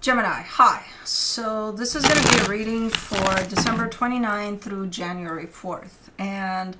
Gemini, hi. So this is going to be a reading for December 29th through January 4th. And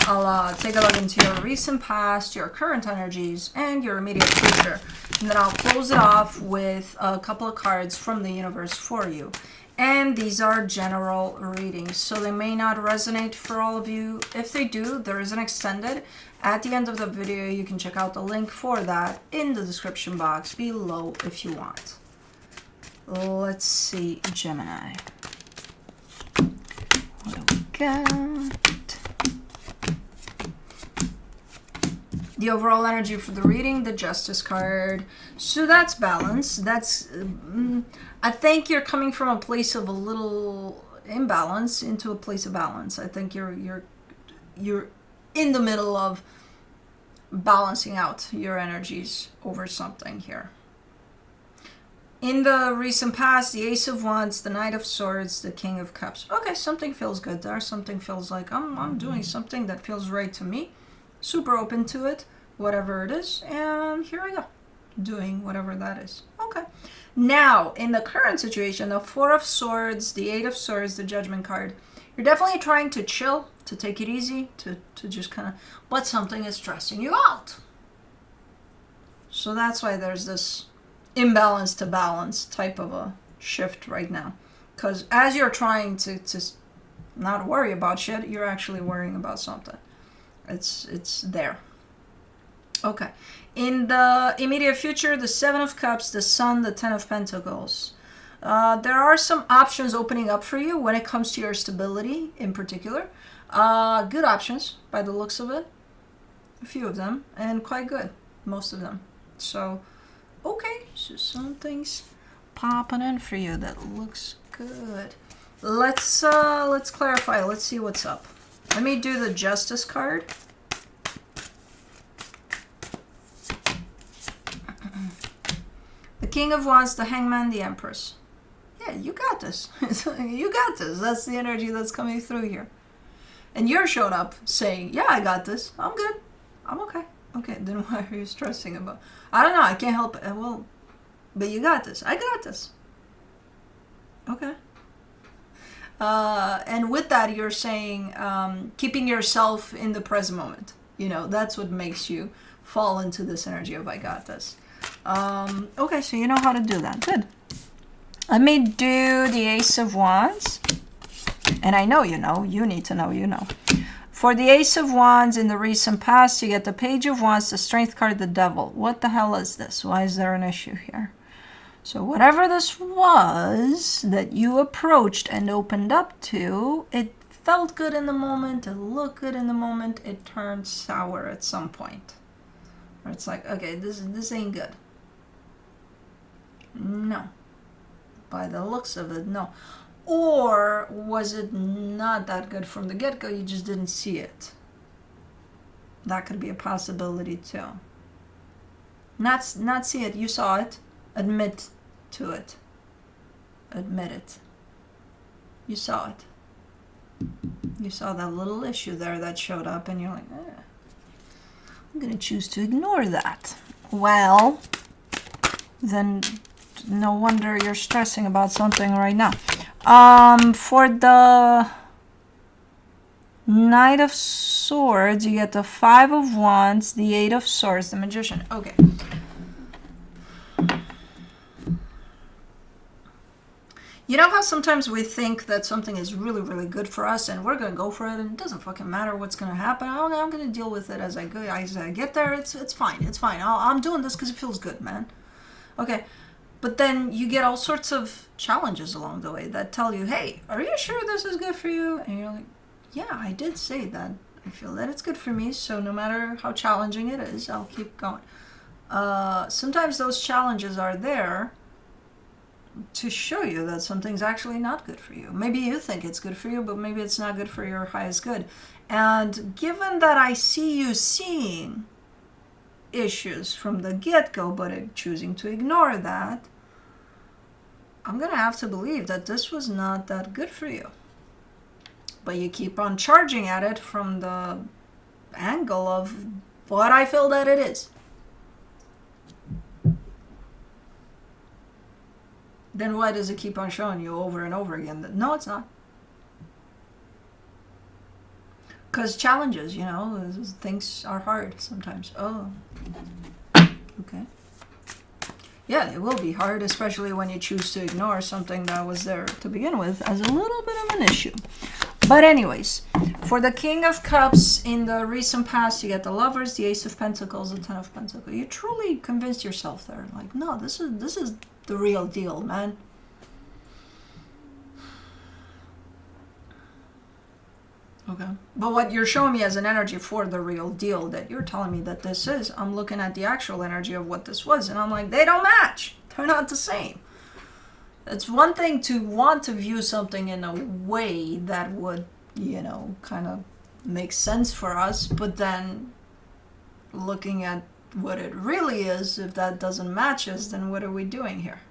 I'll take a look into your recent past, your current energies, and your immediate future. And then I'll close it off with a couple of cards from the universe for you. And these are general readings, so they may not resonate for all of you. If they do, there is an extended. At the end of the video, you can check out the link for that in the description box below if you want. Let's see, Gemini. What do we got? The overall energy for the reading, the Justice card. So that's balance. That's, I think you're coming from a place of a little imbalance into a place of balance. I think you're in the middle of balancing out your energies over something here. In the recent past, the Ace of Wands, the Knight of Swords, the King of Cups. Okay, something feels good there. Something feels like I'm doing something that feels right to me. Super open to it, whatever it is. And here I go, doing whatever that is. Okay. Now, in the current situation, the Four of Swords, the Eight of Swords, the Judgment card. You're definitely trying to chill, to take it easy, to just kind of, but something is stressing you out. So that's why there's this imbalance to balance type of a shift right now, because as you're trying to not worry about shit, you're actually worrying about something. It's there. Okay, in the immediate future, the Seven of Cups, the Sun, the Ten of Pentacles. There are some options opening up for you when it comes to your stability in particular. Good options by the looks of it, a few of them, and quite good, most of them. So okay, so something's popping in for you that looks good. Let's clarify. Let's see what's up. Let me do the Justice card. The King of Wands, the Hangman, the Empress. Yeah, you got this. You got this. That's the energy that's coming through here. And you're showing up saying, yeah, I got this. I'm good. I'm okay. Okay, then why are you stressing about? I don't know. I can't help it. Well, but you got this. I got this. Okay. And with that, you're saying keeping yourself in the present moment. You know, that's what makes you fall into this energy of I got this. Okay, so you know how to do that. Good. Let me do the Ace of Wands. And I know you know. You need to know you know. For the Ace of Wands in the recent past, you get the Page of Wands, the Strength card, the Devil. What the hell is this? Why is there an issue here? So whatever this was that you approached and opened up to, it felt good in the moment, it looked good in the moment, it turned sour at some point. Or it's like, okay, this ain't good. No. By the looks of it, no. Or was it not that good from the get-go? You just didn't see it. That could be a possibility too. Not see it. You saw it. Admit to it. Admit it. You saw it. You saw that little issue there that showed up, and you're like, I'm going to choose to ignore that. Well, then no wonder you're stressing about something right now. For the Knight of Swords, you get the Five of Wands, the Eight of Swords, the Magician. Okay. You know how sometimes we think that something is really, really good for us and we're going to go for it and it doesn't fucking matter what's going to happen. I'm going to deal with it as I go. As I get there, it's fine. It's fine. I'm doing this because it feels good, man. Okay. But then you get all sorts of challenges along the way that tell you, hey, are you sure this is good for you? And you're like, yeah, I did say that. I feel that it's good for me. So no matter how challenging it is, I'll keep going. Sometimes those challenges are there to show you that something's actually not good for you. Maybe you think it's good for you, but maybe it's not good for your highest good. And given that I see you seeing issues from the get-go, but choosing to ignore that, I'm going to have to believe that this was not that good for you. But you keep on charging at it from the angle of what I feel that it is. then why does it keep on showing you over and over again that no, it's not? Because challenges, you know, things are hard sometimes. Oh, okay. Yeah, it will be hard, especially when you choose to ignore something that was there to begin with as a little bit of an issue. But anyways, for the King of Cups in the recent past, you get the Lovers, the Ace of Pentacles, the Ten of Pentacles. You truly convinced yourself there. Like, no, this is the real deal, man. Okay. But what you're showing me as an energy for the real deal that you're telling me that this is, I'm looking at the actual energy of what this was, and I'm like, they don't match. They're not the same. It's one thing to want to view something in a way that would, you know, kind of make sense for us, but then looking at what it really is, if that doesn't match us, then what are we doing here?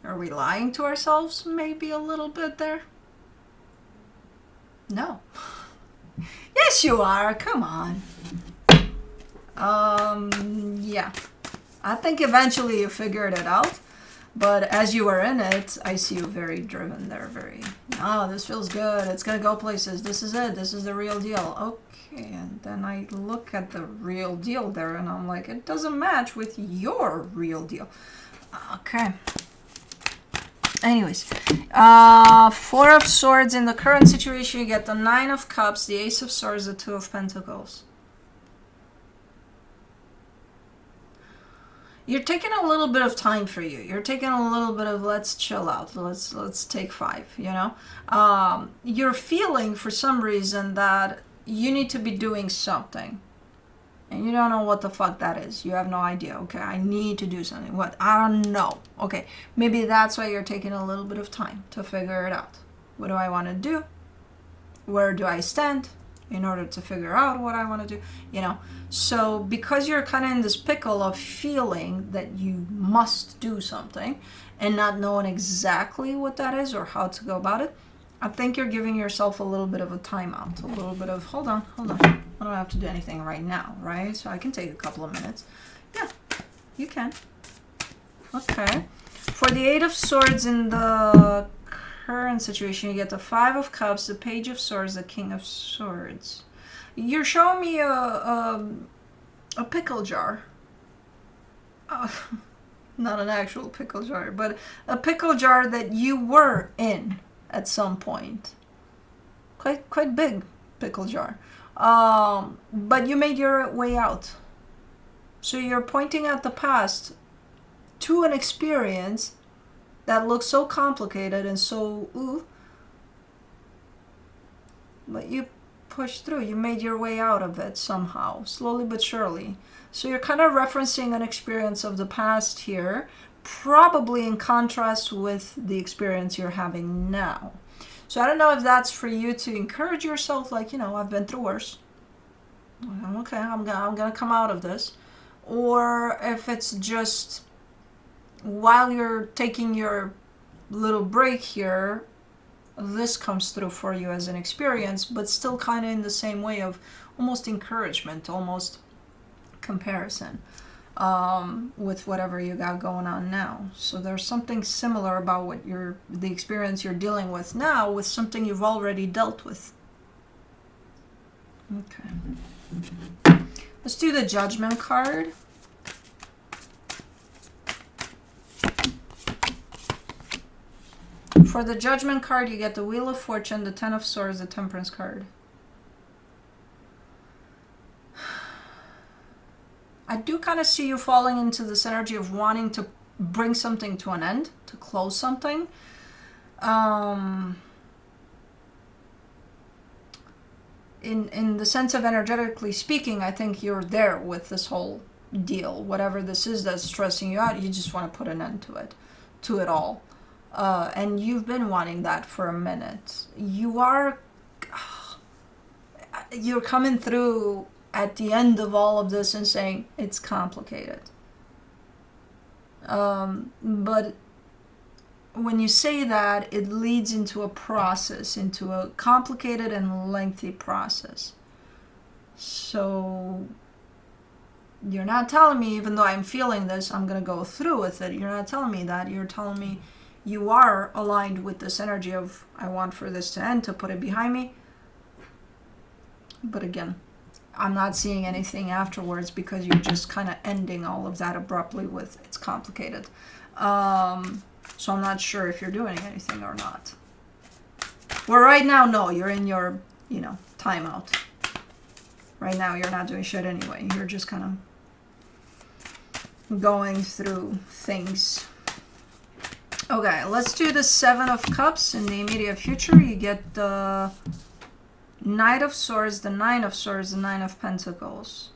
Are we lying to ourselves maybe a little bit there? No. Yes, you are. Come on. Yeah. I think eventually you figured it out. But as you are in it, I see you very driven there. Very, oh, this feels good. It's going to go places. This is it. This is the real deal. Okay. And then I look at the real deal there and I'm like, it doesn't match with your real deal. Okay. Anyways, Four of Swords. In the current situation, you get the Nine of Cups, the Ace of Swords, the Two of Pentacles. You're taking a little bit of time for you. You're taking a little bit of let's chill out. Let's take 5, you know. You're feeling for some reason that you need to be doing something. And you don't know what the fuck that is. You have no idea. Okay, I need to do something. What? I don't know. Okay, maybe that's why you're taking a little bit of time to figure it out. What do I want to do? Where do I stand in order to figure out what I want to do? You know, so because you're kind of in this pickle of feeling that you must do something and not knowing exactly what that is or how to go about it, I think you're giving yourself a little bit of a timeout, a little bit of, hold on. I don't have to do anything right now, right? So I can take a couple of minutes. Yeah, you can. Okay. For the Eight of Swords in the current situation, you get the Five of Cups, the Page of Swords, the King of Swords. You're showing me a pickle jar. Not an actual pickle jar, but a pickle jar that you were in at some point. Quite big pickle jar. But you made your way out. So you're pointing at the past to an experience that looks so complicated and so but you pushed through. You made your way out of it somehow, slowly but surely. So you're kind of referencing an experience of the past here, probably in contrast with the experience you're having now. So I don't know if that's for you to encourage yourself, like, you know, I've been through worse. Okay, I'm gonna come out of this. Or if it's just while you're taking your little break here, this comes through for you as an experience, but still kind of in the same way of almost encouragement, almost comparison with whatever you got going on now. So there's something similar about what the experience you're dealing with now with something you've already dealt with. Okay. Let's do the Judgment card. For the Judgment card, you get the Wheel of Fortune, the Ten of Swords, the Temperance card. I do kind of see you falling into this energy of wanting to bring something to an end, to close something. In the sense of energetically speaking, I think you're there with this whole deal. Whatever this is that's stressing you out, you just want to put an end to it all. And you've been wanting that for a minute. You're coming through at the end of all of this and saying it's complicated. But when you say that, it leads into a process, into a complicated and lengthy process. So You're not telling me, even though I'm feeling this, I'm going to go through with it. You're not telling me that. You're telling me you are aligned with this energy of, I want for this to end, to put it behind me. But again, I'm not seeing anything afterwards because you're just kind of ending all of that abruptly with, it's complicated. So I'm not sure if you're doing anything or not. Well, right now, no, you're in your, timeout. Right now, you're not doing shit anyway. You're just kind of going through things. Okay, let's do the Seven of Cups in the immediate future. You get the Knight of Swords, the Nine of Swords, the Nine of Pentacles.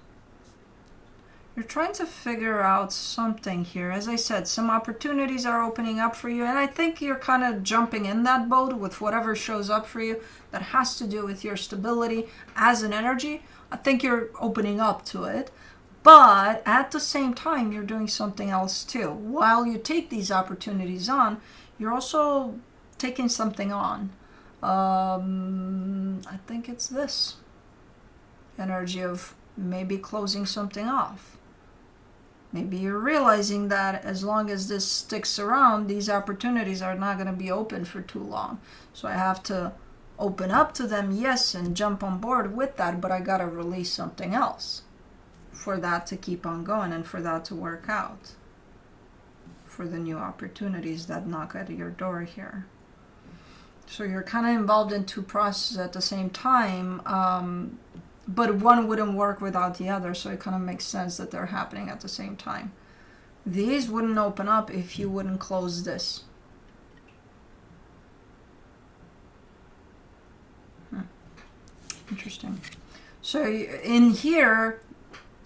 You're trying to figure out something here. As I said, some opportunities are opening up for you, and I think you're kind of jumping in that boat with whatever shows up for you that has to do with your stability as an energy. I think you're opening up to it. But at the same time, you're doing something else too. While you take these opportunities on, you're also taking something on. I think it's this energy of maybe closing something off. Maybe you're realizing that as long as this sticks around, these opportunities are not going to be open for too long. So I have to open up to them, yes, and jump on board with that, but I got to release something else for that to keep on going and for that to work out, for the new opportunities that knock at your door here. So you're kind of involved in two processes at the same time, but one wouldn't work without the other, so it kind of makes sense that they're happening at the same time. These wouldn't open up if you wouldn't close this. Interesting. So in here,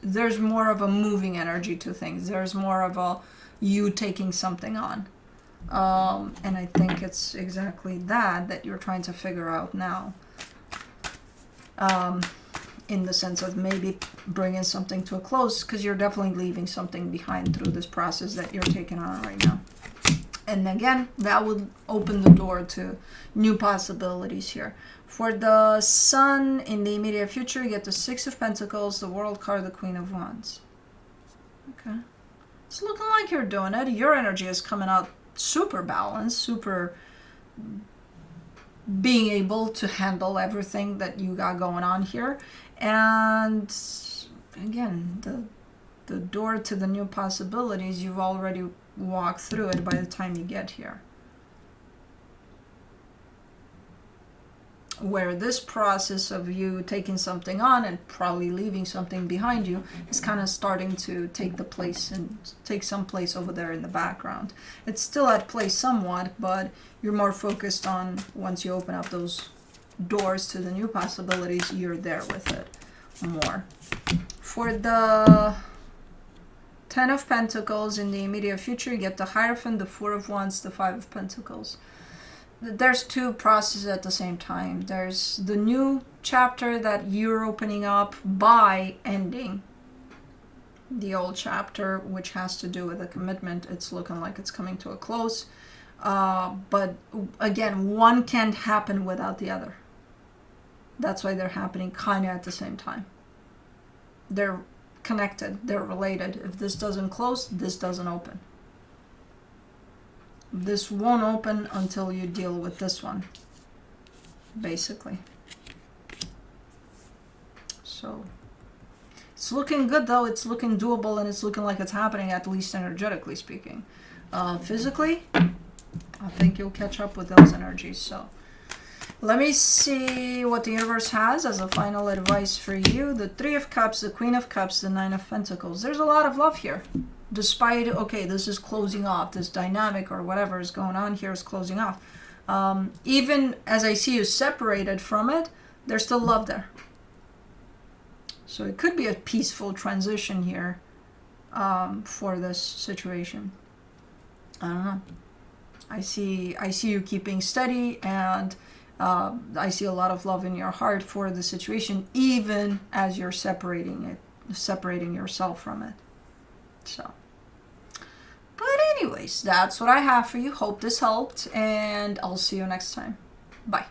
there's more of a moving energy to things. There's more of a you taking something on. And I think it's exactly that you're trying to figure out now. In the sense of maybe bringing something to a close, because you're definitely leaving something behind through this process that you're taking on right now. And again, that would open the door to new possibilities here. For the Sun in the immediate future, you get the Six of Pentacles, the World card, the Queen of Wands. Okay. It's looking like you're doing it. Your energy is coming out super balanced, super being able to handle everything that you got going on here. And again, the door to the new possibilities, you've already walked through it by the time you get here. Where this process of you taking something on and probably leaving something behind you is kind of starting to take the place and take some place over there in the background. It's still at play somewhat, but you're more focused on once you open up those doors to the new possibilities, you're there with it more. For the Ten of Pentacles in the immediate future, you get the Hierophant, the Four of Wands, the Five of Pentacles. There's two processes at the same time. There's the new chapter that you're opening up by ending the old chapter, which has to do with a commitment. It's looking like it's coming to a close. But again, one can't happen without the other. That's why they're happening kind of at the same time. They're connected. They're related. If this doesn't close, this doesn't open. This won't open until you deal with this one, basically. So it's looking good, though. It's looking doable, and it's looking like it's happening, at least energetically speaking. Physically, I think you'll catch up with those energies. So let me see what the universe has as a final advice for you. The Three of Cups, the Queen of Cups, the Nine of Pentacles. There's a lot of love here. Despite, okay, this is closing off, this dynamic or whatever is going on here is closing off. Even as I see you separated from it, there's still love there. So it could be a peaceful transition here for this situation. I don't know. I see you keeping steady, and I see a lot of love in your heart for the situation, even as you're separating yourself from it. So, but anyways, that's what I have for you. Hope this helped, and I'll see you next time. Bye.